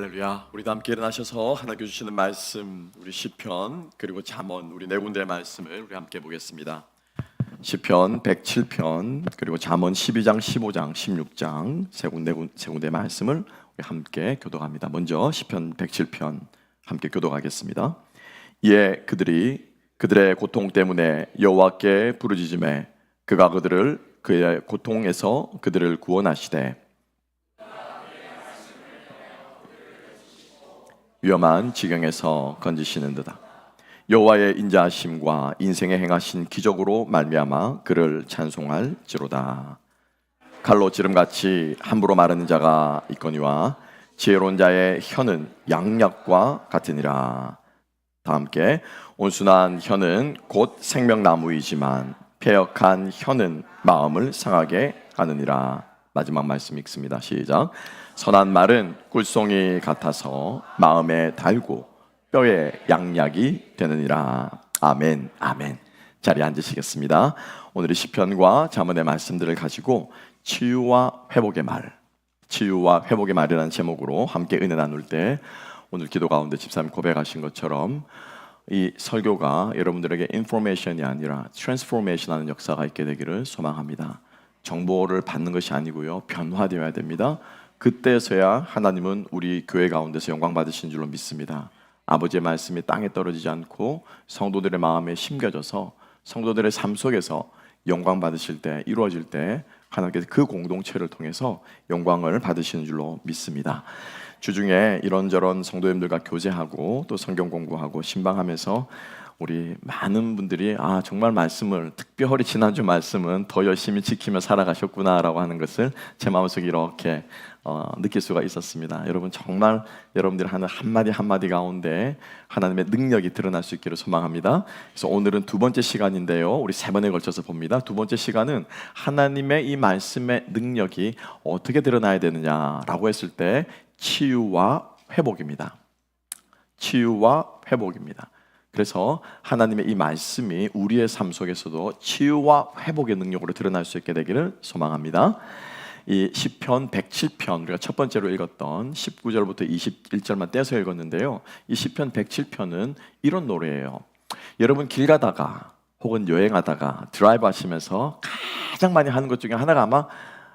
할렐루야. 우리도 함께 일어나셔서 하나님께 주시는 말씀, 우리 시편 그리고 잠언, 우리 네 군데의 말씀을 우리 함께 보겠습니다. 시편 107편 그리고 잠언 12장, 15장, 16장 세 군데 말씀을 우리 함께 교독합니다. 먼저 시편 107편 함께 교독하겠습니다. 이에 그들의 고통 때문에 여호와께 부르짖으매 그가 그의 고통에서 그들을 구원하시되 위험한 지경에서 건지시는도다. 여호와의 인자하심과 인생에 행하신 기적으로 말미암아 그를 찬송할지로다. 칼로 지름같이 함부로 마르는 자가 있거니와 지혜로운 자의 혀는 양약과 같으니라. 다 함께. 온순한 혀는 곧 생명나무이지만 패역한 혀는 마음을 상하게 하느니라. 마지막 말씀 읽습니다. 시작. 선한 말은 꿀송이 같아서 마음에 달고 뼈에 양약이 되느니라. 아멘, 아멘. 자리에 앉으시겠습니다. 오늘의 시편과 잠언의 말씀들을 가지고 치유와 회복의 말이라는 제목으로 함께 은혜 나눌 때, 오늘 기도 가운데 집사님 고백하신 것처럼 이 설교가 여러분들에게 인포메이션이 아니라 트랜스포메이션하는 역사가 있게 되기를 소망합니다. 정보를 받는 것이 아니고요, 변화되어야 됩니다. 그때서야 하나님은 우리 교회 가운데서 영광 받으신 줄로 믿습니다. 아버지의 말씀이 땅에 떨어지지 않고 성도들의 마음에 심겨져서 성도들의 삶 속에서 영광 받으실 때, 이루어질 때 하나님께서 그 공동체를 통해서 영광을 받으시는 줄로 믿습니다. 주중에 이런저런 성도님들과 교제하고 또 성경 공부하고 신방하면서 우리 많은 분들이 정말 말씀을, 특별히 지난주 말씀은 더 열심히 지키며 살아가셨구나라고 하는 것을 제 마음속에 이렇게 느낄 수가 있었습니다. 여러분, 정말 여러분들이 하는 한마디 한마디 가운데 하나님의 능력이 드러날 수 있기를 소망합니다. 그래서 오늘은 두 번째 시간인데요, 우리 세 번에 걸쳐서 봅니다. 두 번째 시간은 하나님의 이 말씀의 능력이 어떻게 드러나야 되느냐라고 했을 때 치유와 회복입니다. 치유와 회복입니다. 그래서 하나님의 이 말씀이 우리의 삶 속에서도 치유와 회복의 능력으로 드러날 수 있게 되기를 소망합니다. 이 시편 107편, 우리가 첫 번째로 읽었던 19절부터 21절만 떼서 읽었는데요, 이 시편 107편은 이런 노래예요. 여러분, 길 가다가 혹은 여행하다가 드라이브 하시면서 가장 많이 하는 것 중에 하나가 아마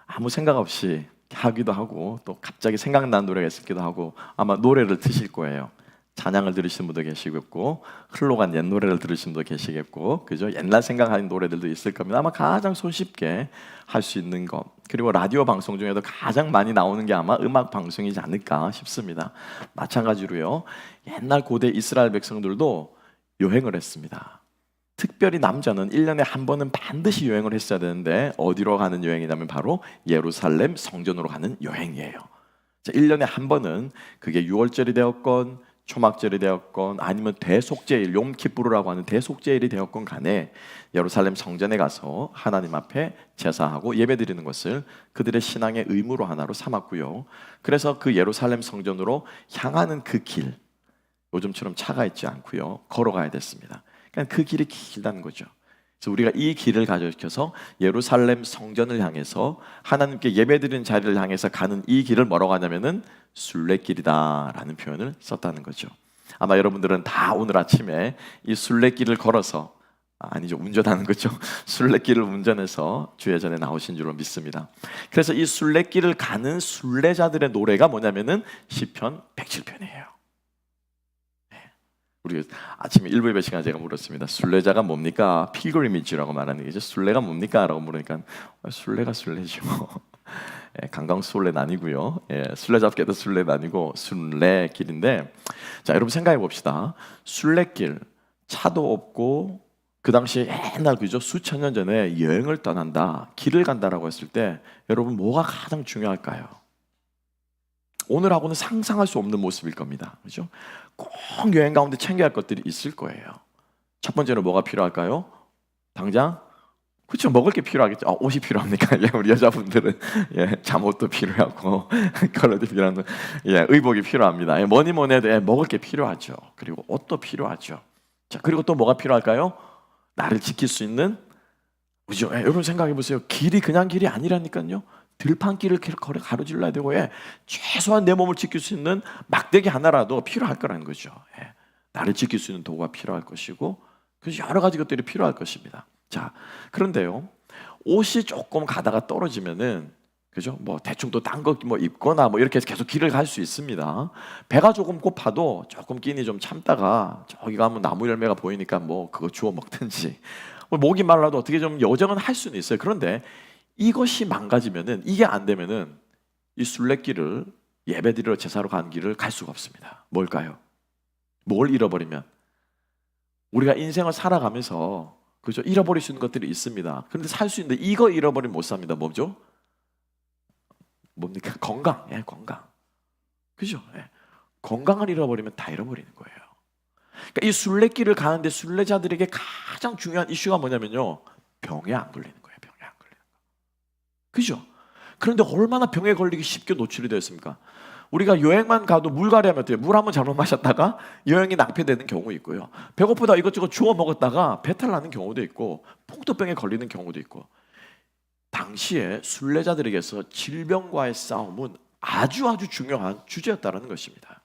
아무 생각 없이 하기도 하고, 또 갑자기 생각나는 노래가 있기도 하고, 아마 노래를 드실 거예요. 찬양을 들으시는 분도 계시겠고, 흘러간 옛 노래를 들으시는 분도 계시겠고, 그죠? 옛날 생각하는 노래들도 있을 겁니다. 아마 가장 손쉽게 할 수 있는 것, 그리고 라디오 방송 중에도 가장 많이 나오는 게 아마 음악 방송이지 않을까 싶습니다. 마찬가지로요, 옛날 고대 이스라엘 백성들도 여행을 했습니다. 특별히 남자는 1년에 한 번은 반드시 여행을 했어야 되는데, 어디로 가는 여행이냐면 바로 예루살렘 성전으로 가는 여행이에요. 1년에 한 번은, 그게 6월절이 되었건 초막절이 되었건 아니면 대속제일, 욤키푸르라고 하는 대속제일이 되었건 간에 예루살렘 성전에 가서 하나님 앞에 제사하고 예배드리는 것을 그들의 신앙의 의무로 하나로 삼았고요. 그래서 그 예루살렘 성전으로 향하는 그 길, 요즘처럼 차가 있지 않고요, 걸어가야 됐습니다. 그러니까 그 길이 길다는 거죠. 그래서 우리가 이 길을 가져서 예루살렘 성전을 향해서 하나님께 예배드리는 자리를 향해서 가는 이 길을 뭐라고 하냐면은 순례길이다라는 표현을 썼다는 거죠. 아마 여러분들은 다 오늘 아침에 이 순례길을 걸어서, 아니죠, 운전하는 거죠. 순례길을 운전해서 주의 전에 나오신 줄로 믿습니다. 그래서 이 순례길을 가는 순례자들의 노래가 뭐냐면은 시편 107편이에요. 우리 아침에 1부 예배 시간에 제가 물었습니다. 순례자가 뭡니까? 필그리미지라고 말하는 게죠. 순례가 뭡니까? 라고 물으니까 순례가 순례죠. 관광순례는 아니고요, 순례잡기도 순례는 아니고 순례길인데, 자, 여러분 생각해 봅시다. 순례길, 차도 없고 그 당시에 옛날, 그죠, 수천 년 전에 여행을 떠난다, 길을 간다라고 했을 때 여러분 뭐가 가장 중요할까요? 오늘하고는 상상할 수 없는 모습일 겁니다. 그렇죠? 꼭 여행 가운데 챙겨야 할 것들이 있을 거예요. 첫 번째로 뭐가 필요할까요? 당장, 그렇죠, 먹을 게 필요하겠죠. 옷이 필요합니까? 우리 여자분들은 잠옷도 필요하고 컬러도 필요한, 의복이 필요합니다. 뭐니 해도 먹을 게 필요하죠. 그리고 옷도 필요하죠. 자, 그리고 또 뭐가 필요할까요? 나를 지킬 수 있는, 그죠? 여러분 생각해 보세요. 길이 그냥 길이 아니라니까요. 들판길을 가로질러야 되고 최소한 내 몸을 지킬 수 있는 막대기 하나라도 필요할 거라는 거죠. 나를 지킬 수 있는 도구가 필요할 것이고, 그래서 여러 가지 것들이 필요할 것입니다. 자, 그런데요, 옷이 조금 가다가 떨어지면은, 그죠? 뭐 대충 또 딴 거 뭐 입거나 뭐 이렇게 해서 계속 길을 갈 수 있습니다. 배가 조금 고파도 조금 끼니 좀 참다가 저기 가면 나무 열매가 보이니까 뭐 그거 주워 먹든지, 목이 말라도 어떻게 좀 여정은 할 수는 있어요. 그런데 이것이 망가지면은, 이게 안 되면은 이 순례길을, 예배드리러 제사로 가는 길을 갈 수가 없습니다. 뭘까요? 뭘 잃어버리면? 우리가 인생을 살아가면서, 그죠? 잃어버릴 수 있는 것들이 있습니다. 그런데 살 수 있는데 이거 잃어버리면 못 삽니다. 뭐죠? 뭡니까? 건강. 건강. 그죠? 건강을 잃어버리면 다 잃어버리는 거예요. 그러니까 이 순례길을 가는데 순례자들에게 가장 중요한 이슈가 뭐냐면요, 병에 안 걸리는 거예요. 병에 안 걸리는 거. 그죠? 그런데 얼마나 병에 걸리기 쉽게 노출이 되었습니까? 우리가 여행만 가도 물 가려면 어때요? 물 한번 잘못 마셨다가 여행이 낭패되는 경우 있고요, 배고프다 이것저것 주워 먹었다가 배탈 나는 경우도 있고, 풍토병에 걸리는 경우도 있고. 당시에 순례자들에게서 질병과의 싸움은 아주 중요한 주제였다는 것입니다.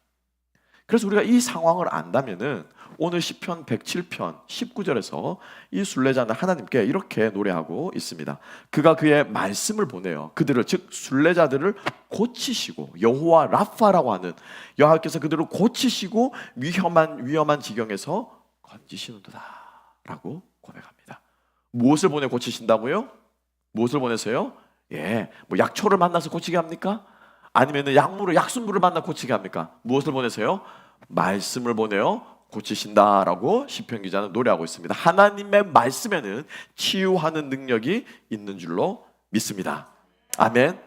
그래서 우리가 이 상황을 안다면은 오늘 시편 107편 19절에서 이 순례자는 하나님께 이렇게 노래하고 있습니다. 그가 그의 말씀을 보내요. 그들을, 즉 순례자들을 고치시고, 여호와 라파라고 하는 여호와께서 그들을 고치시고 위험한 지경에서 건지시는도다라고 고백합니다. 무엇을 보내 고치신다고요? 무엇을 보내서요? 뭐 약초를 만나서 고치게 합니까? 아니면은 약순물을 만나 고치게 합니까? 무엇을 보내서요? 말씀을 보내요 고치신다라고 시편 기자는 노래하고 있습니다. 하나님의 말씀에는 치유하는 능력이 있는 줄로 믿습니다. 아멘.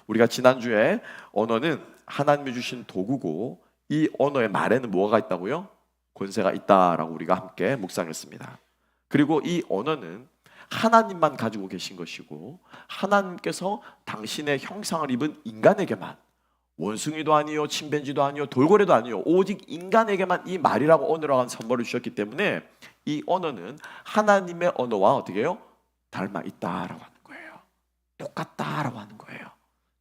우리가 지난주에 언어는 하나님이 주신 도구고, 이 언어의 말에는 뭐가 있다고요? 권세가 있다라고 우리가 함께 묵상했습니다. 그리고 이 언어는 하나님만 가지고 계신 것이고, 하나님께서 당신의 형상을 입은 인간에게만, 원숭이도 아니요, 침팬지도 아니요, 돌고래도 아니요, 오직 인간에게만 이 말이라고 언어라고 하는 선물을 주셨기 때문에 이 언어는 하나님의 언어와 어떻게 해요? 닮아 있다라고 하는 거예요. 똑같다라고 하는 거예요.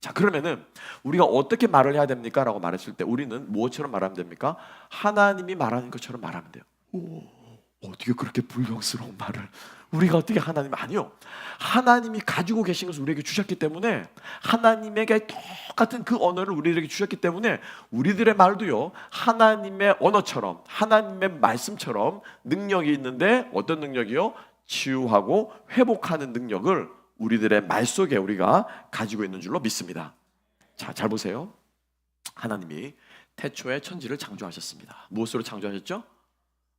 자, 그러면은 우리가 어떻게 말을 해야 됩니까? 라고 말했을 때 우리는 무엇처럼 말하면 됩니까? 하나님이 말하는 것처럼 말하면 돼요. 어떻게 그렇게 불경스러운 말을 우리가 어떻게 아니요, 하나님이 가지고 계신 것을 우리에게 주셨기 때문에, 하나님에게 똑같은 그 언어를 우리에게 주셨기 때문에 우리들의 말도요 하나님의 언어처럼, 하나님의 말씀처럼 능력이 있는데, 어떤 능력이요? 치유하고 회복하는 능력을 우리들의 말 속에 우리가 가지고 있는 줄로 믿습니다. 자, 잘 보세요. 하나님이 태초에 천지를 창조하셨습니다. 무엇으로 창조하셨죠?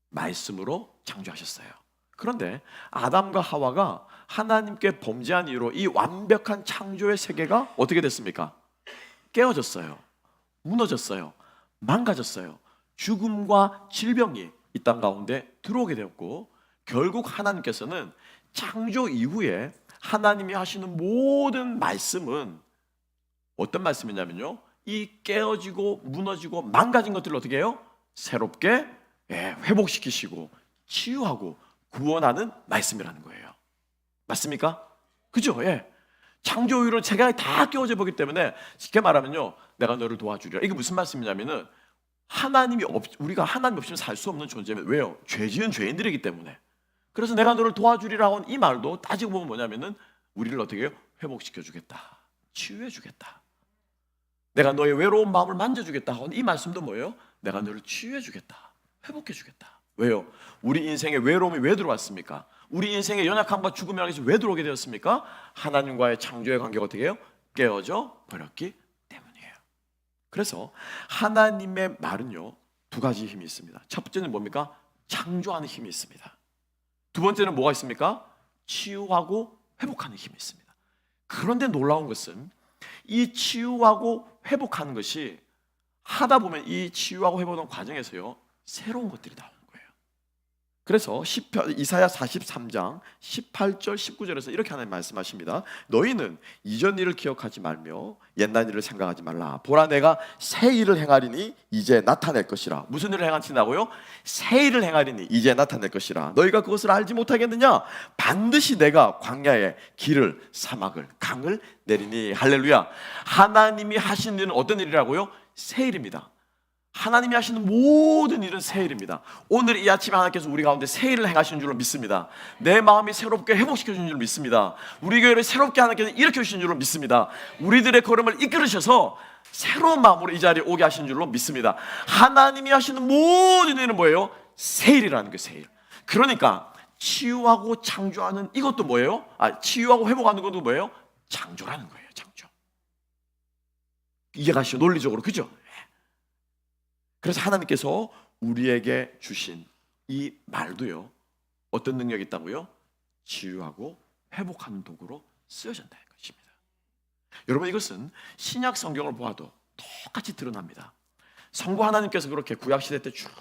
말씀으로 창조하셨어요. 그런데 아담과 하와가 하나님께 범죄한 이유로 이 완벽한 창조의 세계가 어떻게 됐습니까? 깨어졌어요. 무너졌어요. 망가졌어요. 죽음과 질병이 이 땅 가운데 들어오게 되었고, 결국 하나님께서는 창조 이후에 하나님이 하시는 모든 말씀은 어떤 말씀이냐면요, 이 깨어지고 무너지고 망가진 것들을 어떻게 해요? 새롭게 회복시키시고 치유하고 구원하는 말씀이라는 거예요. 맞습니까? 그죠? 창조 이후로 제가 다 깨어져 보기 때문에, 쉽게 말하면요, 내가 너를 도와주리라. 이게 무슨 말씀이냐면은, 우리가 하나님 없이는 살 수 없는 존재면, 왜요? 죄 지은 죄인들이기 때문에. 그래서 내가 너를 도와주리라고 하는 이 말도 따지고 보면 뭐냐면은, 우리를 어떻게 해요? 회복시켜 주겠다, 치유해 주겠다. 내가 너의 외로운 마음을 만져주겠다 하는 이 말씀도 뭐예요? 내가 너를 치유해 주겠다, 회복해 주겠다. 왜요? 우리 인생에 외로움이 왜 들어왔습니까? 우리 인생에 연약함과 죽음이라는 것이 왜 들어오게 되었습니까? 하나님과의 창조의 관계가 어떻게 해요? 깨어져 버렸기 때문이에요. 그래서 하나님의 말은요, 두 가지 힘이 있습니다. 첫 번째는 뭡니까? 창조하는 힘이 있습니다. 두 번째는 뭐가 있습니까? 치유하고 회복하는 힘이 있습니다. 그런데 놀라운 것은 이 치유하고 회복하는 것이 하다 보면 이 치유하고 회복하는 과정에서요, 새로운 것들이 나오는 거예요. 그래서 이사야 43장 18절 19절에서 이렇게 하나님 말씀하십니다. 너희는 이전 일을 기억하지 말며 옛날 일을 생각하지 말라. 보라, 내가 새 일을 행하리니 이제 나타낼 것이라. 무슨 일을 행하신다고요? 새 일을 행하리니 이제 나타낼 것이라. 너희가 그것을 알지 못하겠느냐? 반드시 내가 광야에 길을, 사막을, 강을 내리니. 할렐루야. 하나님이 하신 일은 어떤 일이라고요? 새 일입니다. 하나님이 하시는 모든 일은 새 일입니다. 오늘 이 아침에 하나님께서 우리 가운데 새 일을 행하시는 줄로 믿습니다. 내 마음이 새롭게 회복시켜 주는 줄로 믿습니다. 우리 교회를 새롭게 하나님께서 일으켜 주시는 줄로 믿습니다. 우리들의 걸음을 이끌으셔서 새로운 마음으로 이 자리에 오게 하시는 줄로 믿습니다. 하나님이 하시는 모든 일은 뭐예요? 새 일이라는 거예요. 새 일. 그러니까 치유하고 창조하는 이것도 뭐예요? 치유하고 회복하는 것도 뭐예요? 창조라는 거예요. 창조. 이해가시죠? 논리적으로. 그죠? 그래서 하나님께서 우리에게 주신 이 말도요, 어떤 능력이 있다고요? 치유하고 회복하는 도구로 쓰여진다는 것입니다. 여러분, 이것은 신약 성경을 보아도 똑같이 드러납니다. 성부 하나님께서 그렇게 구약시대 때 쭉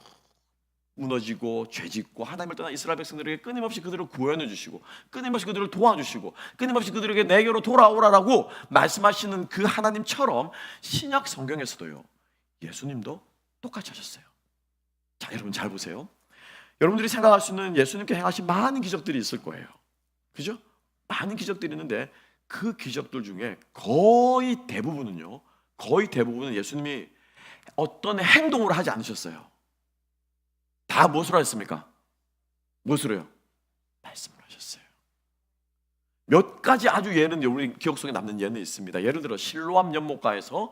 무너지고 죄짓고 하나님을 떠난 이스라엘 백성들에게 끊임없이 그들을 구원해 주시고 끊임없이 그들을 도와주시고 끊임없이 그들에게 내게로 돌아오라라고 말씀하시는 그 하나님처럼 신약 성경에서도요, 예수님도 똑같이 하셨어요. 자, 여러분 잘 보세요. 여러분들이 생각할 수 있는 예수님께 행하신 많은 기적들이 있을 거예요. 그죠? 많은 기적들이 있는데 그 기적들 중에 거의 대부분은 예수님이 어떤 행동으로 하지 않으셨어요. 다 무엇으로 하셨습니까? 무엇으로요? 말씀으로 하셨어요. 몇 가지 아주 예는 우리 기억 속에 남는 예는 있습니다. 예를 들어 실로암 연못가에서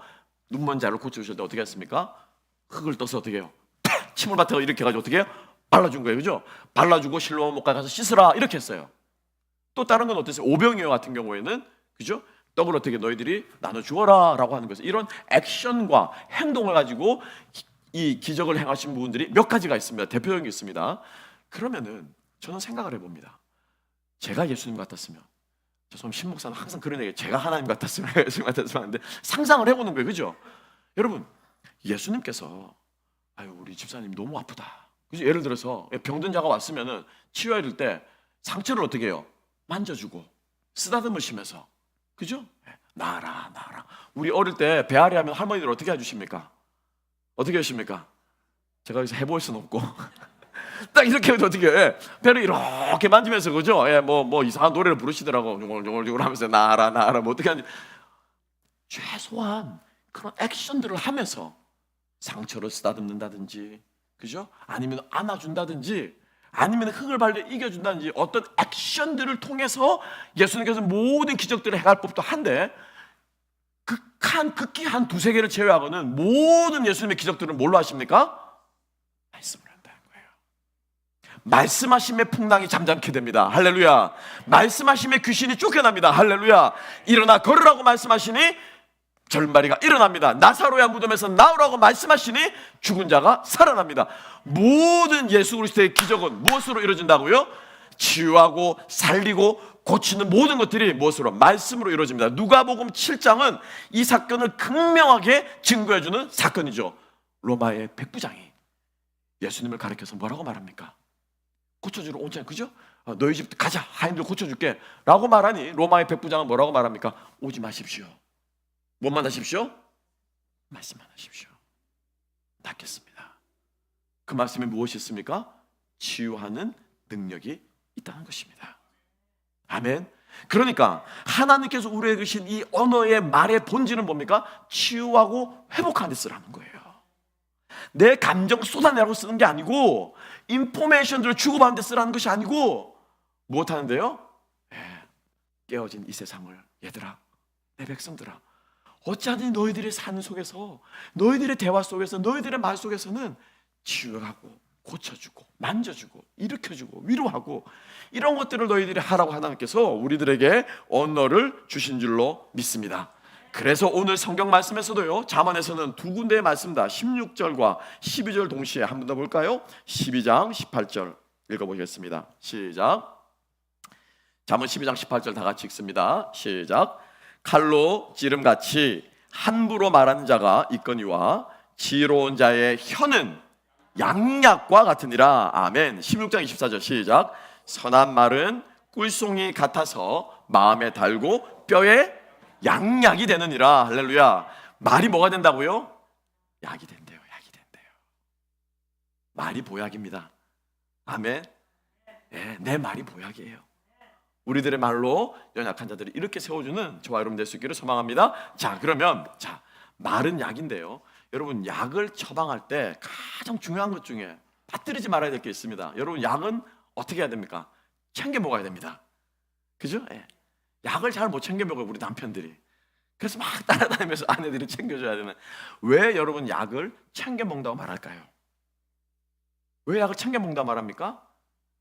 눈먼 자를 고쳐주실 때 어떻게 했습니까? 흙을 떠서 어떻게 해요? 침을 밭에 이렇게 해가지고 어떻게 해요? 발라준 거예요. 그죠? 발라주고 실로암 못가 가서 씻으라 이렇게 했어요. 또 다른 건 어땠어요? 오병이어 같은 경우에는 그죠? 떡을 어떻게 너희들이 나눠 주어라 라고 하는 거죠. 이런 액션과 행동을 가지고 이 기적을 행하신 부분들이 몇 가지가 있습니다. 대표적인 게 있습니다. 그러면은 저는 생각을 해봅니다. 제가 예수님 같았으면, 죄송합니다, 신목사는 항상 그런 얘기예요. 제가 하나님 같았으면, 예수님 같았으면 하는데 상상을 해보는 거예요. 그죠? 여러분, 예수님께서 우리 집사님 너무 아프다. 그죠? 예를 들어서 병든 자가 왔으면은 치유해야 될 때 상처를 어떻게 해요? 만져주고 쓰다듬으시면서, 그죠? 나아라. 우리 어릴 때 배앓이 하면 할머니들 어떻게 해주십니까? 어떻게 하십니까? 제가 여기서 해볼 수는 없고 딱 이렇게 해도 어떻게 해? 배를 이렇게 만지면서, 그죠? 뭐 이상한 노래를 부르시더라고. 종글종글 하면서 나아라 뭐 어떻게 하는지. 최소한 그런 액션들을 하면서 상처를 쓰다듬는다든지, 그죠? 아니면 안아준다든지, 아니면 흙을 발려 이겨준다든지, 어떤 액션들을 통해서 예수님께서 모든 기적들을 행할 법도 한데, 극히 한 두세 개를 제외하고는 모든 예수님의 기적들은 뭘로 하십니까? 말씀을 한다는 거예요. 말씀하심의 풍랑이 잠잠게 됩니다. 할렐루야. 말씀하심의 귀신이 쫓겨납니다. 할렐루야. 일어나 걸으라고 말씀하시니 절마리가 일어납니다. 나사로야 무덤에서 나오라고 말씀하시니 죽은 자가 살아납니다. 모든 예수 그리스도의 기적은 무엇으로 이루어진다고요? 치유하고 살리고 고치는 모든 것들이 무엇으로? 말씀으로 이루어집니다. 누가복음 7장은 이 사건을 극명하게 증거해주는 사건이죠. 로마의 백부장이 예수님을 가리켜서 뭐라고 말합니까? 고쳐주러 오잖아요. 그죠? 너희 집 가자, 하인들 고쳐줄게 라고 말하니 로마의 백부장은 뭐라고 말합니까? 오지 마십시오. 뭐만 하십시오? 말씀만 하십시오. 낫겠습니다. 그 말씀이 무엇이 있습니까? 치유하는 능력이 있다는 것입니다. 아멘. 그러니까 하나님께서 우리에게 주신 이 언어의 말의 본질은 뭡니까? 치유하고 회복하는 데 쓰라는 거예요. 내 감정 쏟아내라고 쓰는 게 아니고, 인포메이션들을 주고받는 데 쓰라는 것이 아니고, 무엇 하는데요? 깨어진 이 세상을, 얘들아, 내 백성들아, 어찌하든지 너희들의 삶 속에서, 너희들의 대화 속에서, 너희들의 말 속에서는 치유하고 고쳐주고 만져주고 일으켜주고 위로하고 이런 것들을 너희들이 하라고 하나님께서 우리들에게 언어를 주신 줄로 믿습니다. 그래서 오늘 성경 말씀에서도요, 잠언에서는 두 군데의 말씀입니다. 16절과 12절 동시에 한 번 더 볼까요? 12장 18절 읽어보겠습니다. 시작. 잠언 12장 18절 다 같이 읽습니다. 시작. 칼로 찌름같이 함부로 말하는 자가 있거니와 지혜로운 자의 혀는 양약과 같으니라. 아멘. 16장 24절 시작. 선한 말은 꿀송이 같아서 마음에 달고 뼈에 양약이 되느니라. 할렐루야. 말이 뭐가 된다고요? 약이 된대요. 약이 된대요. 말이 보약입니다. 아멘. 네, 내 말이 보약이에요. 우리들의 말로 연약한 자들을 이렇게 세워주는 저와 여러분 될 수 있기를 소망합니다. 자, 그러면 말은 약인데요. 여러분, 약을 처방할 때 가장 중요한 것 중에 빠뜨리지 말아야 될 게 있습니다. 여러분, 약은 어떻게 해야 됩니까? 챙겨 먹어야 됩니다. 그죠? 예. 약을 잘 못 챙겨 먹어요, 우리 남편들이. 그래서 막 따라다니면서 아내들이 챙겨줘야 되는. 왜 여러분 약을 챙겨 먹는다고 말할까요? 왜 약을 챙겨 먹는다고 말합니까?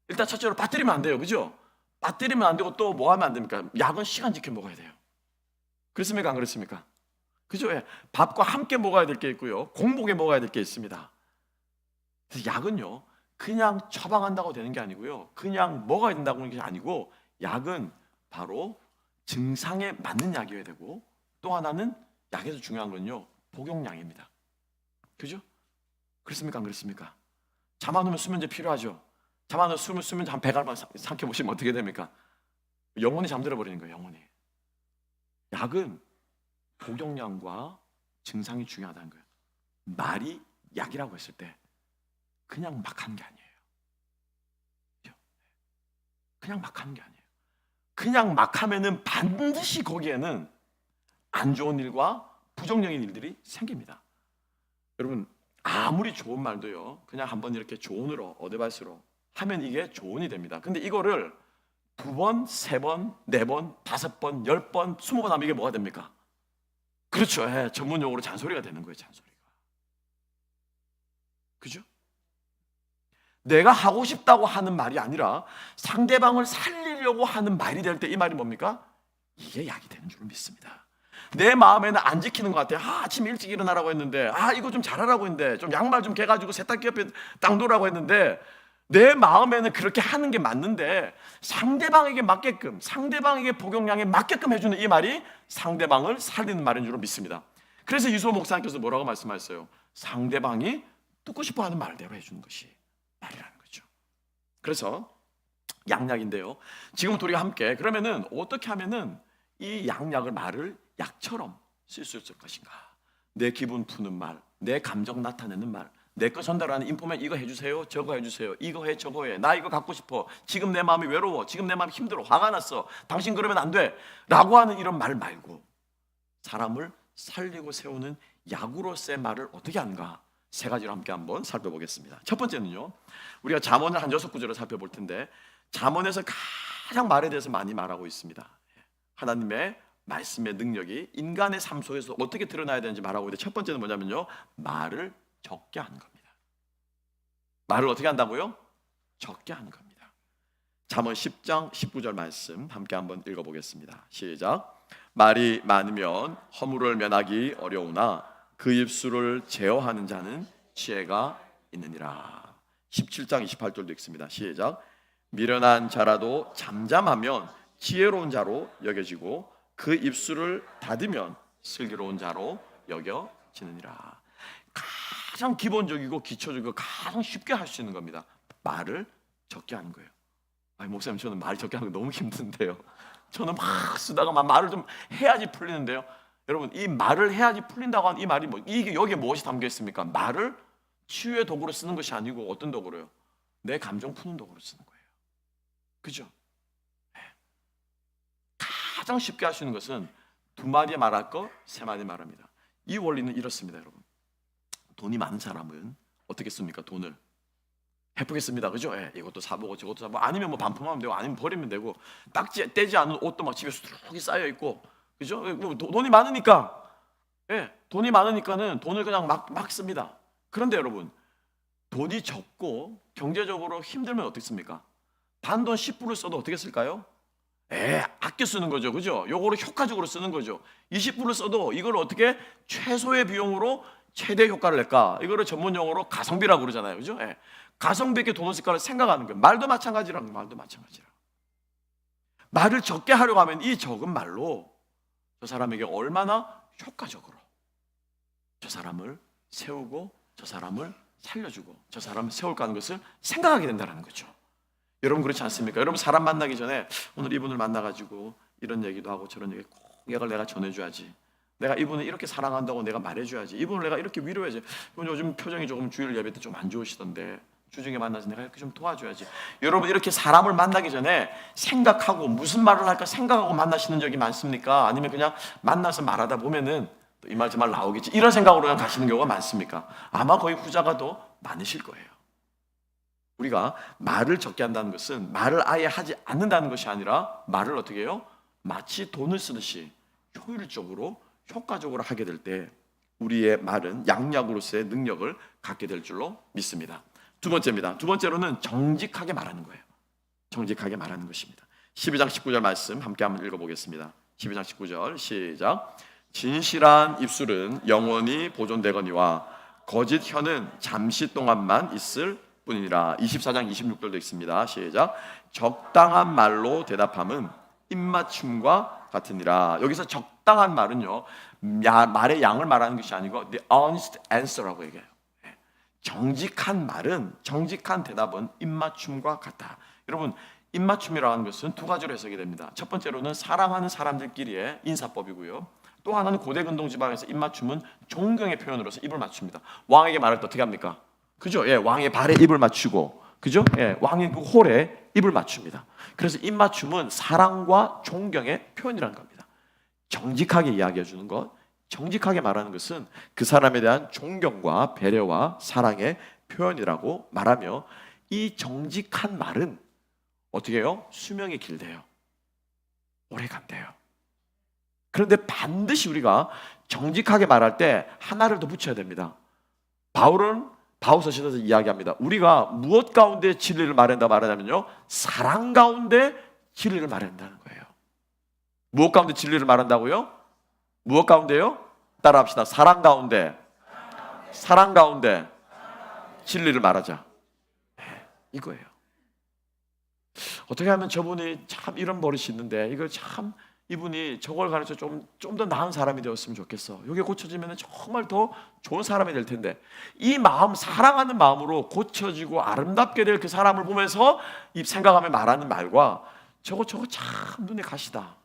일단 첫째로 빠뜨리면 안 돼요, 그죠? 빠뜨리면 안 되고 또 뭐 하면 안 됩니까? 약은 시간 지켜 먹어야 돼요. 그렇습니까? 안 그렇습니까? 그죠? 예. 밥과 함께 먹어야 될 게 있고요, 공복에 먹어야 될 게 있습니다. 그래서 약은요, 그냥 처방한다고 되는 게 아니고요, 그냥 먹어야 된다고 하는 게 아니고, 약은 바로 증상에 맞는 약이어야 되고, 또 하나는 약에서 중요한 건요, 복용량입니다. 그죠? 그렇습니까? 안 그렇습니까? 잠 안 오면 수면제 필요하죠. 잠 안 오면 수면제 한 100알만 삼켜보시면 어떻게 됩니까? 영원히 잠들어 버리는 거예요. 영원히. 약은 복용량과 증상이 중요하다는 거예요. 말이 약이라고 했을 때 그냥 막 하는 게 아니에요. 그냥 막 하는 게 아니에요. 그냥 막 하면은 반드시 거기에는 안 좋은 일과 부정적인 일들이 생깁니다. 여러분, 아무리 좋은 말도요, 그냥 한번 이렇게 조언으로 어드바이스로 하면 이게 조언이 됩니다. 근데 이거를 2번, 3번, 4번, 5번, 10번, 20번 하면 이게 뭐가 됩니까? 그렇죠. 예, 전문용어로 잔소리가 되는 거예요. 잔소리가. 그죠? 내가 하고 싶다고 하는 말이 아니라 상대방을 살리려고 하는 말이 될 때 이 말이 뭡니까? 이게 약이 되는 줄 믿습니다. 내 마음에는 안 지키는 것 같아요. 아침 일찍 일어나라고 했는데, 이거 좀 잘하라고 했는데, 좀 양말 좀 개가지고 세탁기 옆에 땅 놓으라고 했는데, 내 마음에는 그렇게 하는 게 맞는데 상대방에게 맞게끔, 상대방에게 복용량에 맞게끔 해주는 이 말이 상대방을 살리는 말인 줄 믿습니다. 그래서 이수호 목사님께서 뭐라고 말씀하셨어요? 상대방이 듣고 싶어하는 말대로 해주는 것이 말이라는 거죠. 그래서 양약인데요, 지금부터 우리가 함께 그러면은 어떻게 하면은 이 양약을, 말을 약처럼 쓸 수 있을 것인가? 내 기분 푸는 말, 내 감정 나타내는 말, 내 거 전달하는 인포면 이거 해주세요, 저거 해주세요, 이거 해, 저거 해, 나 이거 갖고 싶어, 지금 내 마음이 외로워, 지금 내 마음이 힘들어, 화가 났어, 당신 그러면 안 돼 라고 하는 이런 말 말고 사람을 살리고 세우는 약으로서의 말을 어떻게 하는가, 3가지로 함께 한번 살펴보겠습니다. 첫 번째는요, 우리가 잠언을 한 6구절을 살펴볼 텐데, 잠언에서 가장 말에 대해서 많이 말하고 있습니다. 하나님의 말씀의 능력이 인간의 삶 속에서 어떻게 드러나야 되는지 말하고 있는데, 첫 번째는 뭐냐면요, 말을 적게 하는 겁니다. 말을 어떻게 한다고요? 적게 하는 겁니다. 잠언 10장 19절 말씀 함께 한번 읽어보겠습니다. 시작. 말이 많으면 허물을 면하기 어려우나 그 입술을 제어하는 자는 지혜가 있느니라. 17장 28절도 읽습니다. 시작. 미련한 자라도 잠잠하면 지혜로운 자로 여겨지고 그 입술을 닫으면 슬기로운 자로 여겨지느니라. 가장 기본적이고 기초적이고 가장 쉽게 할 수 있는 겁니다. 말을 적게 하는 거예요. 목사님, 저는 말 적게 하는 거 너무 힘든데요. 저는 막 쓰다가 말을 좀 해야지 풀리는데요. 여러분, 이 말을 해야지 풀린다고 하는 이 말이 이게 여기에 무엇이 담겨 있습니까? 말을 치유의 도구로 쓰는 것이 아니고 어떤 도구로요? 내 감정 푸는 도구로 쓰는 거예요. 그죠? 가장 쉽게 할 수 있는 것은 2마디 말할 거 3마디 말합니다. 이 원리는 이렇습니다, 여러분. 돈이 많은 사람은 어떻게 씁니까? 돈을 해보겠습니다, 그죠? 이것도 사보고 저것도 사보고, 아니면 뭐 반품하면 되고, 아니면 버리면 되고, 딱지 떼지 않은 옷도 막 집에 수두룩이 쌓여 있고, 그죠? 돈이 많으니까, 돈이 많으니까는 돈을 그냥 막 씁니다. 그런데 여러분, 돈이 적고 경제적으로 힘들면 어떻게 씁니까? 단돈 10불을 써도 어떻게 쓸까요? 아껴 쓰는 거죠, 그죠? 요거를 효과적으로 쓰는 거죠. 20불을 써도 이걸 어떻게 최소의 비용으로 최대 효과를 낼까? 이거를 전문 용어로 가성비라고 그러잖아요, 그죠? 가성비있게 돈을 쓸까를 생각하는 거예요. 말도 마찬가지라고. 말을 적게 하려고 하면 이 적은 말로 저 사람에게 얼마나 효과적으로 저 사람을 세우고 저 사람을 살려주고 저 사람을 세울까 하는 것을 생각하게 된다는 거죠. 여러분 그렇지 않습니까? 여러분 사람 만나기 전에 오늘 이분을 만나가지고 이런 얘기도 하고 저런 얘기 꼭 이걸 내가 전해줘야지, 내가 이분을 이렇게 사랑한다고 내가 말해줘야지, 이분을 내가 이렇게 위로해야지. 요즘 표정이 조금 주일 예배 때 좀 안 좋으시던데 주중에 만나서 내가 이렇게 좀 도와줘야지. 여러분 이렇게 사람을 만나기 전에 생각하고 무슨 말을 할까 생각하고 만나시는 적이 많습니까? 아니면 그냥 만나서 말하다 보면은 이 말 저 말 나오겠지 이런 생각으로 그냥 가시는 경우가 많습니까? 아마 거의 후자가 더 많으실 거예요. 우리가 말을 적게 한다는 것은 말을 아예 하지 않는다는 것이 아니라 말을 어떻게 해요? 마치 돈을 쓰듯이 효율적으로 효과적으로 하게 될 때 우리의 말은 양약으로서의 능력을 갖게 될 줄로 믿습니다. 두 번째입니다. 두 번째로는 정직하게 말하는 거예요. 정직하게 말하는 것입니다. 12장 19절 말씀 함께 한번 읽어보겠습니다. 12장 19절 시작. 진실한 입술은 영원히 보존되거니와 거짓 혀는 잠시 동안만 있을 뿐이니라. 24장 26절도 있습니다. 시작. 적당한 말로 대답함은 입맞춤과 같으니라. 여기서 적당한 말은요, 말의 양을 말하는 것이 아니고 the honest answer라고 얘기해요. 정직한 말은, 정직한 대답은 입맞춤과 같다. 여러분 입맞춤이라는 것은 두 가지로 해석이 됩니다. 첫 번째로는 사랑하는 사람들끼리의 인사법이고요, 또 하나는 고대 근동 지방에서 입맞춤은 존경의 표현으로서 입을 맞춥니다. 왕에게 말할 때 어떻게 합니까? 그죠? 예, 왕의 발에 입을 맞추고, 그죠? 예, 왕의 그 홀에 입을 맞춥니다. 그래서 입맞춤은 사랑과 존경의 표현이라는 겁니다. 정직하게 이야기해 주는 것, 정직하게 말하는 것은 그 사람에 대한 존경과 배려와 사랑의 표현이라고 말하며, 이 정직한 말은 어떻게 해요? 수명이 길대요. 오래 간대요. 그런데 반드시 우리가 정직하게 말할 때 하나를 더 붙여야 됩니다. 바울은 바울서신에서 이야기합니다. 우리가 무엇 가운데 진리를 말한다 말하냐면요, 사랑 가운데 진리를 말한다는 거예요. 무엇 가운데 진리를 말한다고요? 무엇 가운데요? 따라합시다. 사랑 가운데, 사랑 가운데 진리를 말하자. 네, 이거예요. 어떻게 하면 저분이 참 이런 버릇이 있는데 이거 참 이분이 저걸 가르쳐 좀 더 나은 사람이 되었으면 좋겠어. 이게 고쳐지면 정말 더 좋은 사람이 될 텐데, 이 마음, 사랑하는 마음으로 고쳐지고 아름답게 될 그 사람을 보면서 이 생각하며 말하는 말과 저거 참 눈에 가시다,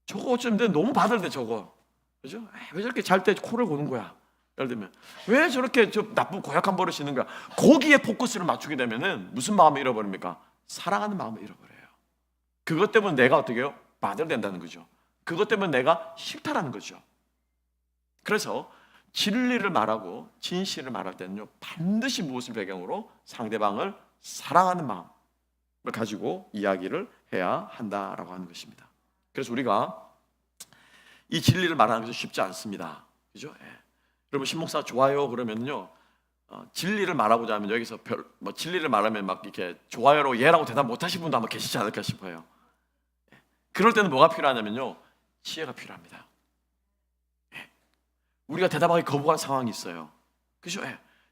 저거 어쩌면 너무 받을대 저거, 그죠? 왜 저렇게 잘 때 코를 고는 거야? 예를 들면 왜 저렇게 저 나쁜 고약한 버릇이 있는 거야? 거기에 포커스를 맞추게 되면은 무슨 마음을 잃어버립니까? 사랑하는 마음을 잃어버려요. 그것 때문에 내가 어떻게 해요? 받아낸다는 거죠. 그것 때문에 내가 싫다라는 거죠. 그래서 진리를 말하고 진실을 말할 때는요, 반드시 무엇을 배경으로? 상대방을 사랑하는 마음을 가지고 이야기를 해야 한다라고 하는 것입니다. 그래서 우리가 이 진리를 말하는 것은 쉽지 않습니다. 그죠? 예. 여러분 신목사 좋아요 그러면요, 진리를 말하고자 하면 여기서 진리를 말하면 막 이렇게 좋아요로 예라고 대답 못하신 분도 아마 계시지 않을까 싶어요. 그럴 때는 뭐가 필요하냐면요, 지혜가 필요합니다. 우리가 대답하기 거부한 상황이 있어요. 그죠?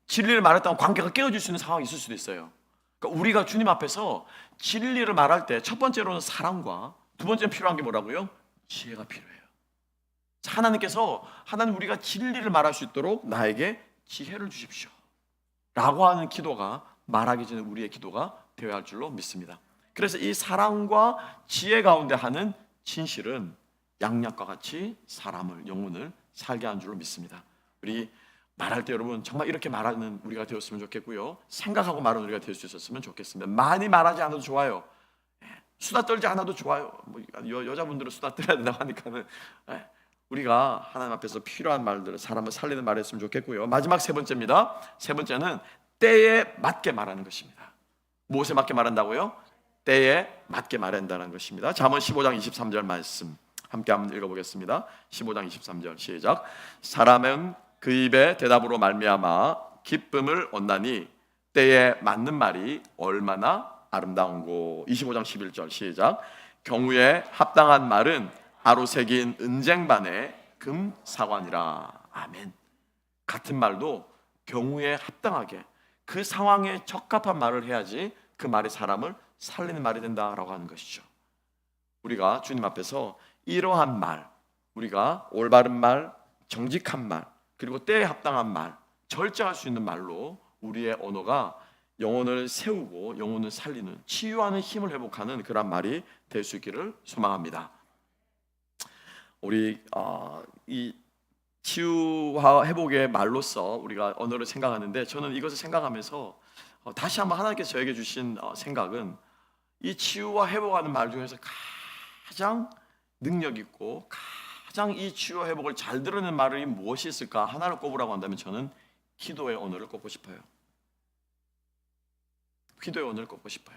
진리를 말했다면 관계가 깨어질 수 있는 상황이 있을 수도 있어요. 그러니까 우리가 주님 앞에서 진리를 말할 때 첫 번째로는 사랑과, 두 번째는 필요한 게 뭐라고요? 지혜가 필요해요. 하나님 우리가 진리를 말할 수 있도록 나에게 지혜를 주십시오 라고 하는 기도가 말하기 전에 우리의 기도가 되어야 할 줄로 믿습니다. 그래서 이 사랑과 지혜 가운데 하는 진실은 양약과 같이 사람을, 영혼을 살게 하는 줄로 믿습니다. 우리 말할 때 여러분 정말 이렇게 말하는 우리가 되었으면 좋겠고요, 생각하고 말하는 우리가 될 수 있었으면 좋겠습니다. 많이 말하지 않아도 좋아요. 수다 떨지 않아도 좋아요. 여자분들은 수다 떨어야 된다고 하니까는 우리가 하나님 앞에서 필요한 말들, 사람을 살리는 말을 했으면 좋겠고요. 마지막 세 번째입니다. 세 번째는 때에 맞게 말하는 것입니다. 무엇에 맞게 말한다고요? 때에 맞게 말한다는 것입니다. 잠언 15장 23절 말씀 함께 한번 읽어보겠습니다. 15장 23절 시작. 사람은 그 입의 대답으로 말미암아 기쁨을 얻나니 때에 맞는 말이 얼마나 아름다운고. 25장 11절 시작. 경우에 합당한 말은 아로 새긴 은쟁반의 금사관이라. 아멘. 같은 말도 경우에 합당하게 그 상황에 적합한 말을 해야지 그 말이 사람을 살리는 말이 된다라고 하는 것이죠. 우리가 주님 앞에서 이러한 말, 우리가 올바른 말, 정직한 말, 그리고 때에 합당한 말, 절제할 수 있는 말로 우리의 언어가 영혼을 세우고 영혼을 살리는, 치유하는 힘을 회복하는 그런 말이 될 수 있기를 소망합니다. 우리 이 치유와 회복의 말로서 우리가 언어를 생각하는데, 저는 이것을 생각하면서 다시 한번 하나님께서 저에게 주신 생각은, 이 치유와 회복하는 말 중에서 가장 능력 있고 가장 이 치유와 회복을 잘 드러내는 말이 무엇이 있을까 하나를 꼽으라고 한다면 저는 기도의 언어를 꼽고 싶어요. 기도의 언어를 꼽고 싶어요.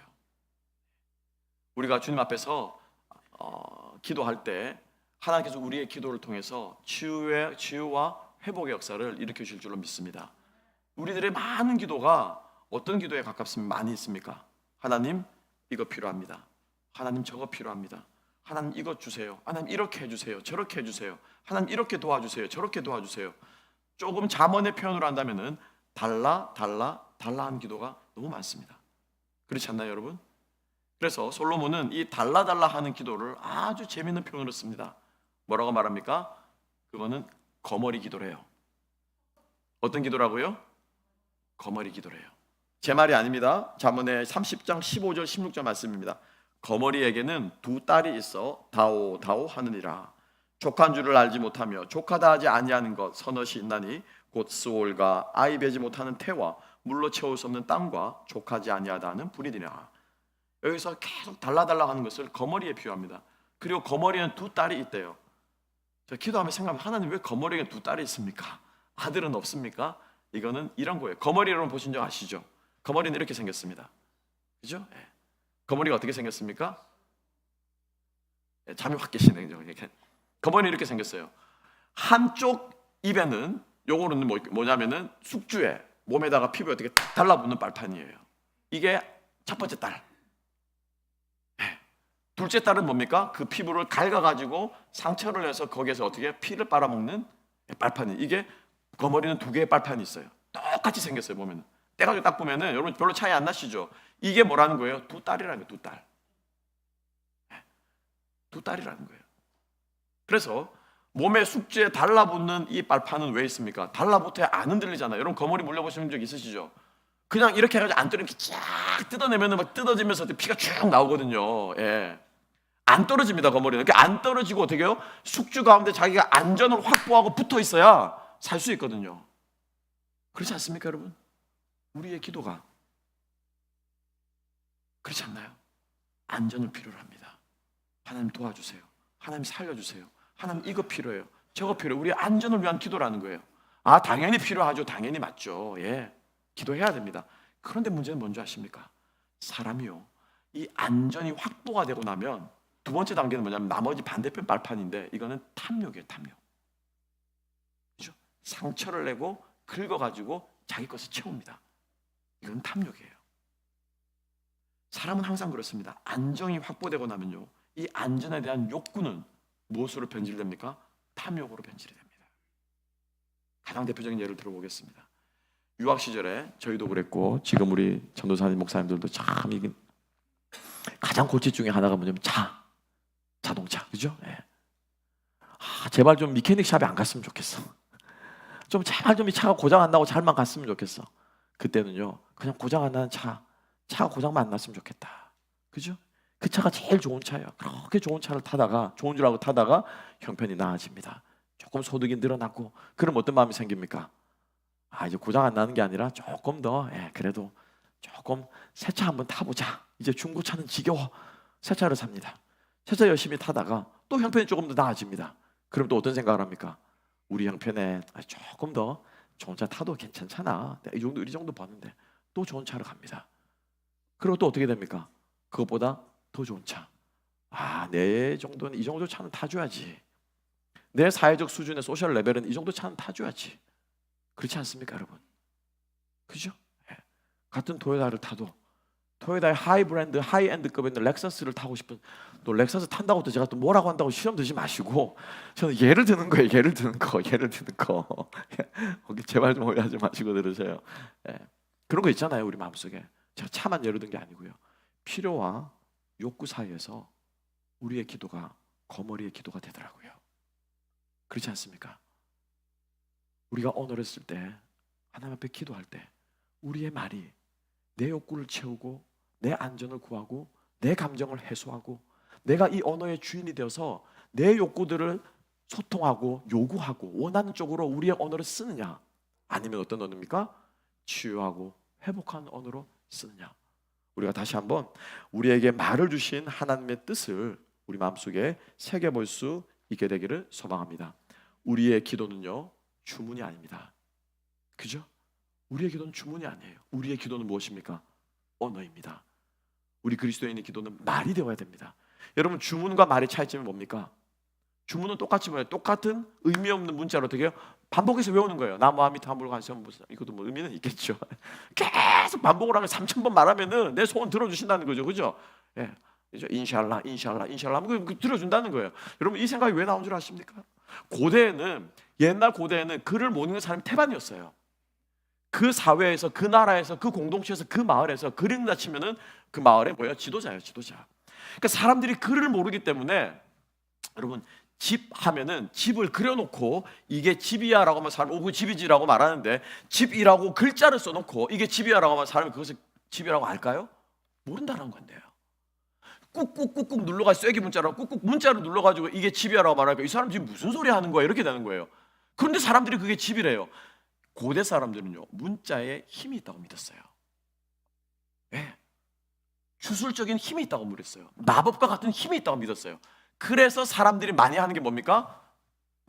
우리가 주님 앞에서 기도할 때 하나님께서 우리의 기도를 통해서 치유와 회복의 역사를 일으켜 주실 줄로 믿습니다. 우리들의 많은 기도가 어떤 기도에 가깝습니까? 많이 있습니까? 하나님 이거 필요합니다. 하나님 저거 필요합니다. 하나님 이것 주세요. 하나님 이렇게 해주세요. 저렇게 해주세요. 하나님 이렇게 도와주세요. 저렇게 도와주세요. 조금 잠언의 표현으로 한다면은 달라 하는 기도가 너무 많습니다. 그렇지 않나요, 여러분? 그래서 솔로몬은 이 달라 하는 기도를 아주 재미있는 표현으로 씁니다. 뭐라고 말합니까? 그거는 거머리 기도래요. 어떤 기도라고요? 거머리 기도래요. 제 말이 아닙니다. 잠언의 30장 15절 16절 말씀입니다. 거머리에게는 두 딸이 있어 다오 하느니라. 족한 줄을 알지 못하며 족하다 하지 아니하는 것 서너시 있나니 곧 스올과 아이 베지 못하는 태와 물로 채울 수 없는 땅과 족하지 아니하다 하는 불이니라. 여기서 계속 달라 하는 것을 거머리에 비유합니다. 그리고 거머리는 두 딸이 있대요. 저 기도하며 생각하면, 하나님 왜 거머리에 두 딸이 있습니까? 아들은 없습니까? 이거는 이런 거예요. 거머리 여러분 보신 적 아시죠? 거머리는 이렇게 생겼습니다. 그죠? 네. 거머리가 어떻게 생겼습니까? 네, 잠이 확 깨시네요. 거머리는 이렇게 생겼어요. 한쪽 입에는 요거는 뭐냐면은 숙주에 몸에다가 피부에 어떻게 딱 달라붙는 빨판이에요. 이게 첫 번째 딸. 네. 둘째 딸은 뭡니까? 그 피부를 갉아가지고 상처를 내서 거기에서 어떻게 피를 빨아먹는 빨판이. 이게 거머리는 두 개의 빨판이 있어요. 똑같이 생겼어요. 보면은 떼가지고 딱 보면은 여러분 별로 차이 안 나시죠? 이게 뭐라는 거예요? 두 딸이라는 거예요. 두 딸. 네. 두 딸이라는 거예요. 그래서 몸의 숙주에 달라붙는 이 빨판은 왜 있습니까? 달라붙어야 안 흔들리잖아요. 여러분 거머리 물려보신 적 있으시죠? 그냥 이렇게 해가지고 안 떨어지면 쫙 뜯어내면 막 뜯어지면서 피가 쭉 나오거든요. 예. 안 떨어집니다. 거머리는. 그러니까 안 떨어지고 어떻게 해요? 숙주 가운데 자기가 안전을 확보하고 붙어 있어야 살 수 있거든요. 그렇지 않습니까, 여러분? 우리의 기도가 그렇지 않나요? 안전을 필요로 합니다. 하나님 도와주세요. 하나님 살려주세요. 하나님 이거 필요해요. 저거 필요해요. 우리 안전을 위한 기도라는 거예요. 아, 당연히 필요하죠. 당연히 맞죠. 예, 기도해야 됩니다. 그런데 문제는 뭔지 아십니까? 사람이요, 이 안전이 확보가 되고 나면 두 번째 단계는 뭐냐면 나머지 반대편 발판인데, 이거는 탐욕이에요. 탐욕. 그렇죠? 상처를 내고 긁어가지고 자기 것을 채웁니다. 이건 탐욕이에요. 사람은 항상 그렇습니다. 안정이 확보되고 나면요, 이 안전에 대한 욕구는 무엇으로 변질됩니까? 탐욕으로 변질이 됩니다. 가장 대표적인 예를 들어보겠습니다. 유학 시절에 저희도 그랬고 지금 우리 전도사님 목사님들도 참 이게 가장 골칫 중에 하나가 뭐냐면 자동차, 그죠? 예. 제발 좀 미케닉 샵에 안 갔으면 좋겠어. 좀 제발 좀 이 차가 고장 안 나고 잘만 갔으면 좋겠어. 그때는요, 그냥 고장 안 나는 차가 고장만 안 났으면 좋겠다. 그죠? 그 차가 제일 좋은 차예요. 그렇게 좋은 차를 타다가, 좋은 줄 알고 타다가 형편이 나아집니다. 조금 소득이 늘어나고, 그럼 어떤 마음이 생깁니까? 이제 고장 안 나는 게 아니라 조금 더, 그래도 조금 새 차 한번 타보자. 이제 중고차는 지겨워. 새 차를 삽니다. 새 차 열심히 타다가 또 형편이 조금 더 나아집니다. 그럼 또 어떤 생각을 합니까? 우리 형편에 조금 더 좋은 차 타도 괜찮잖아. 이 정도 버는데 또 좋은 차를 갑니다. 그리고 또 어떻게 됩니까? 그것보다 더 좋은 차. 내 정도는 이 정도 차는 타줘야지. 내 사회적 수준의 소셜 레벨은 이 정도 차는 타줘야지. 그렇지 않습니까, 여러분? 그죠? 같은 토요타를 타도 토요타의 하이 브랜드, 하이 엔드급에 있는 렉서스를 타고 싶은, 또 렉서스 탄다고 또 제가 또 뭐라고 한다고 시험 드지 마시고, 저는 예를 드는 거예요. 예를 드는 거. 제발 좀 오해하지 마시고 들으세요. 그런 거 있잖아요, 우리 마음속에. 제가 차만 예를 든 게 아니고요. 필요와 욕구 사이에서 우리의 기도가 거머리의 기도가 되더라고요. 그렇지 않습니까? 우리가 언어를 쓸 때 하나님 앞에 기도할 때 우리의 말이 내 욕구를 채우고 내 안전을 구하고 내 감정을 해소하고 내가 이 언어의 주인이 되어서 내 욕구들을 소통하고 요구하고 원하는 쪽으로 우리의 언어를 쓰느냐, 아니면 어떤 언어입니까? 치유하고 회복하는 언어로 쓰느냐. 우리가 다시 한번 우리에게 말을 주신 하나님의 뜻을 우리 마음속에 새겨볼 수 있게 되기를 소망합니다. 우리의 기도는요, 주문이 아닙니다. 그죠? 우리의 기도는 주문이 아니에요. 우리의 기도는 무엇입니까? 언어입니다. 우리 그리스도인의 기도는 말이 되어야 됩니다. 여러분, 주문과 말의 차이점이 뭡니까? 주문은 똑같이 뭐예요? 똑같은 의미 없는 문자로 어떻게 해요? 반복해서 외우는 거예요. 나무아미 타물 관심 이것도 뭐 의미는 있겠죠. 계속 반복을 하면 3,000번 말하면은 내 소원 들어주신다는 거죠, 그죠? 예, 인샬라, 인샬라, 인샬라 하면 들어준다는 거예요. 여러분, 이 생각이 왜 나온 줄 아십니까? 옛날 고대에는 글을 못 읽는 사람이 태반이었어요. 그 사회에서, 그 나라에서, 그 공동체에서, 그 마을에서 글 읽는다 치면은 그 마을에 뭐예요? 지도자예요, 지도자. 그러니까 사람들이 글을 모르기 때문에 여러분, 집 하면은 집을 그려놓고 이게 집이야라고 하면 사람이 그 집이지라고 말하는데, 집이라고 글자를 써놓고 이게 집이야라고 하면 사람이 그것을 집이라고 알까요? 모른다는 건데요. 꾹꾹꾹꾹 눌러가 쐐기 문자라고 꾹꾹 문자로 눌러가지고 이게 집이야라고 말하니까 이 사람 지금 무슨 소리 하는 거야, 이렇게 되는 거예요. 그런데 사람들이 그게 집이래요. 고대 사람들은요, 문자에 힘이 있다고 믿었어요. 네. 주술적인 힘이 있다고 믿었어요. 마법과 같은 힘이 있다고 믿었어요. 그래서 사람들이 많이 하는 게 뭡니까?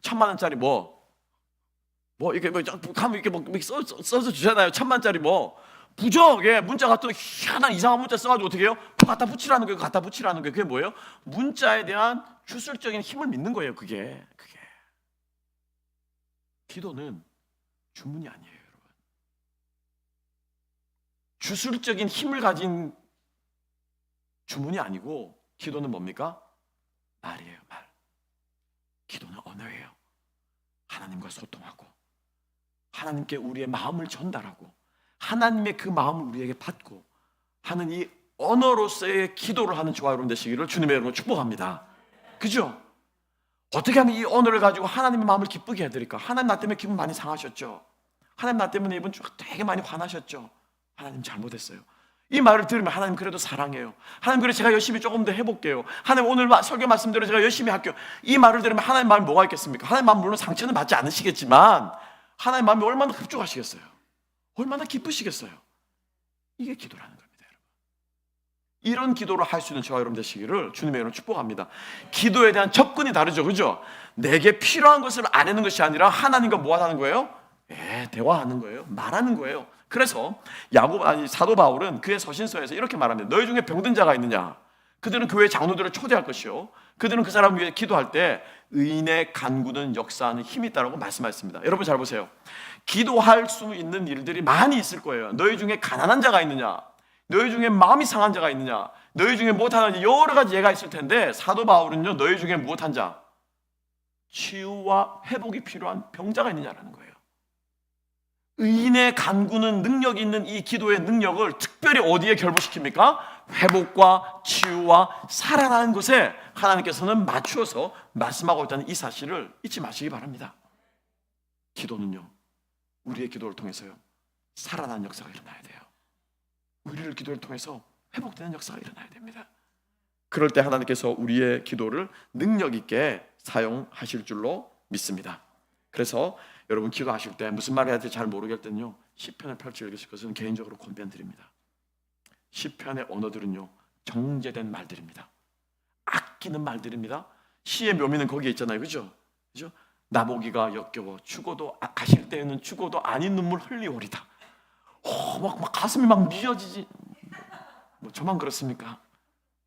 1,000만 원짜리 이렇게 가면 이렇게 써서 주잖아요. 1,000만 원짜리 부적에 문자 같은 희한한 이상한 문자 써가지고 어떻게 해요? 갖다 붙이라는 거예요. 갖다 붙이라는 거예요. 그게 뭐예요? 문자에 대한 주술적인 힘을 믿는 거예요. 그게 기도는 주문이 아니에요, 여러분. 주술적인 힘을 가진 주문이 아니고, 기도는 뭡니까? 말이에요, 말. 기도는 언어예요. 하나님과 소통하고 하나님께 우리의 마음을 전달하고 하나님의 그 마음을 우리에게 받고 하는 이 언어로서의 기도를 하는 저와 여러분 되시기를 주님의 이름으로 축복합니다. 그죠? 어떻게 하면 이 언어를 가지고 하나님의 마음을 기쁘게 해드릴까? 하나님 나 때문에 기분 많이 상하셨죠? 하나님 나 때문에 이번 주 되게 많이 화나셨죠? 하나님 잘못했어요. 이 말을 들으면 하나님 그래도 사랑해요. 하나님 그래 제가 열심히 조금 더 해볼게요. 하나님 오늘 설교 말씀대로 제가 열심히 할게요. 이 말을 들으면 하나님 마음이 뭐가 있겠습니까? 하나님 마음 물론 상처는 받지 않으시겠지만 하나님 마음이 얼마나 흡족하시겠어요? 얼마나 기쁘시겠어요? 이게 기도라는 겁니다, 여러분. 이런 기도를 할 수 있는 저와 여러분 되시기를 주님의 이름으로 축복합니다. 기도에 대한 접근이 다르죠, 그죠? 내게 필요한 것을 아내는 것이 아니라 하나님과 뭐 하는 거예요? 대화하는 거예요. 말하는 거예요. 그래서 사도 바울은 그의 서신서에서 이렇게 말합니다. 너희 중에 병든 자가 있느냐? 그들은 교회 장로들을 초대할 것이요, 그들은 그 사람 위해 기도할 때 의인의 간구는 역사하는 힘이 있다고 말씀하셨습니다. 여러분 잘 보세요. 기도할 수 있는 일들이 많이 있을 거예요. 너희 중에 가난한 자가 있느냐? 너희 중에 마음이 상한 자가 있느냐? 너희 중에 무엇하는 여러 가지 예가 있을 텐데, 사도 바울은요, 너희 중에 무엇한 자? 치유와 회복이 필요한 병자가 있느냐라는 거예요. 의인의 간구는 능력이 있는 이 기도의 능력을 특별히 어디에 결부시킵니까? 회복과 치유와 살아나는 것에 하나님께서는 맞추어서 말씀하고 있다는 이 사실을 잊지 마시기 바랍니다. 기도는요, 우리의 기도를 통해서요, 살아나는 역사가 일어나야 돼요. 우리를 기도를 통해서 회복되는 역사가 일어나야 됩니다. 그럴 때 하나님께서 우리의 기도를 능력 있게 사용하실 줄로 믿습니다. 그래서 여러분 기도하실 때 무슨 말을 해야 될지 잘 모르겠을 때는요, 시편을 펼쳐 읽으실 것은 개인적으로 권면드립니다. 시편의 언어들은요, 정제된 말들입니다. 아끼는 말들입니다. 시의 묘미는 거기에 있잖아요, 그죠? 나보기가 역겨워 죽어도 가실 때에는 죽어도 아닌 눈물 흘리오리다. 막 가슴이 막 미어지지. 저만 그렇습니까?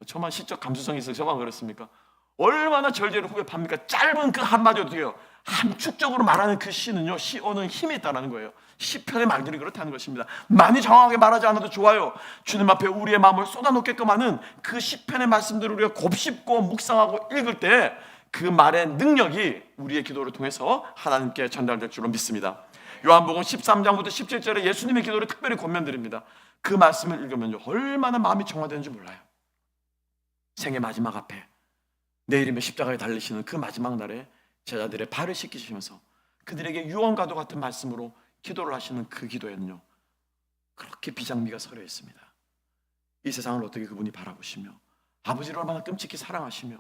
저만 시적 감수성이 있어서 저만 그렇습니까? 얼마나 절제를 후에 팝니까? 짧은 그 한마디 어떻게 해요? 함축적으로 말하는 그 시는요, 시 언어는 힘이 있다는 거예요. 시편의 말들이 그렇다는 것입니다. 많이 정확하게 말하지 않아도 좋아요. 주님 앞에 우리의 마음을 쏟아놓게끔 하는 그 시편의 말씀들을 우리가 곱씹고 묵상하고 읽을 때 그 말의 능력이 우리의 기도를 통해서 하나님께 전달될 줄로 믿습니다. 요한복음 13장부터 17절에 예수님의 기도를 특별히 권면드립니다. 그 말씀을 읽으면 얼마나 마음이 정화되는지 몰라요. 생의 마지막 앞에 내일이면 십자가에 달리시는 그 마지막 날에 제자들의 발을 씻기시면서 그들에게 유언과도 같은 말씀으로 기도를 하시는 그 기도에는요, 그렇게 비장미가 서려 있습니다. 이 세상을 어떻게 그분이 바라보시며, 아버지를 얼마나 끔찍히 사랑하시며,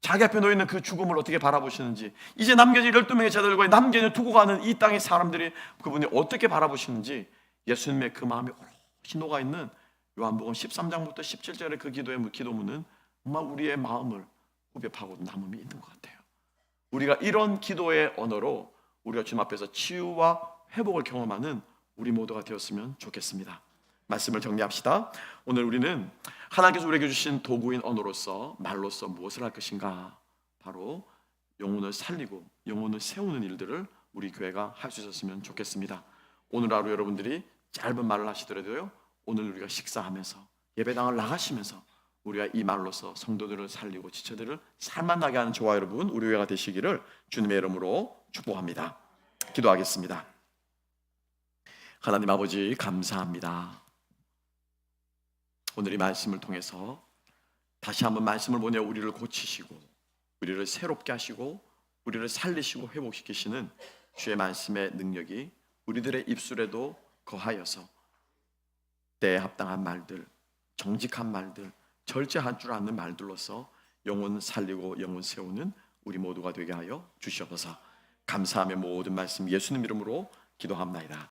자기 앞에 놓여있는 그 죽음을 어떻게 바라보시는지, 이제 남겨진 12명의 제자들과 남겨진 두고 가는 이 땅의 사람들이 그분이 어떻게 바라보시는지, 예수님의 그 마음이 오롯이 녹아있는 요한복음 13장부터 17절의 그 기도문은 정말 우리의 마음을 후벼 파고 남음이 있는 것 같아요. 우리가 이런 기도의 언어로 우리가 주님 앞에서 치유와 회복을 경험하는 우리 모두가 되었으면 좋겠습니다. 말씀을 정리합시다. 오늘 우리는 하나님께서 우리에게 주신 도구인 언어로서, 말로서 무엇을 할 것인가? 바로 영혼을 살리고 영혼을 세우는 일들을 우리 교회가 할 수 있었으면 좋겠습니다. 오늘 하루 여러분들이 짧은 말을 하시더라도요, 오늘 우리가 식사하면서 예배당을 나가시면서 우리가 이 말로서 성도들을 살리고 지체들을 살만나게 하는 저와 여러분, 우리 교회가 되시기를 주님의 이름으로 축복합니다. 기도하겠습니다. 하나님 아버지, 감사합니다. 오늘 이 말씀을 통해서 다시 한번 말씀을 보내 우리를 고치시고 우리를 새롭게 하시고 우리를 살리시고 회복시키시는 주의 말씀의 능력이 우리들의 입술에도 거하여서 때에 합당한 말들, 정직한 말들, 절제할 줄 아는 말들로서 영혼 살리고 영혼 세우는 우리 모두가 되게 하여 주시옵소서. 감사하며 모든 말씀 예수님 이름으로 기도합나이다.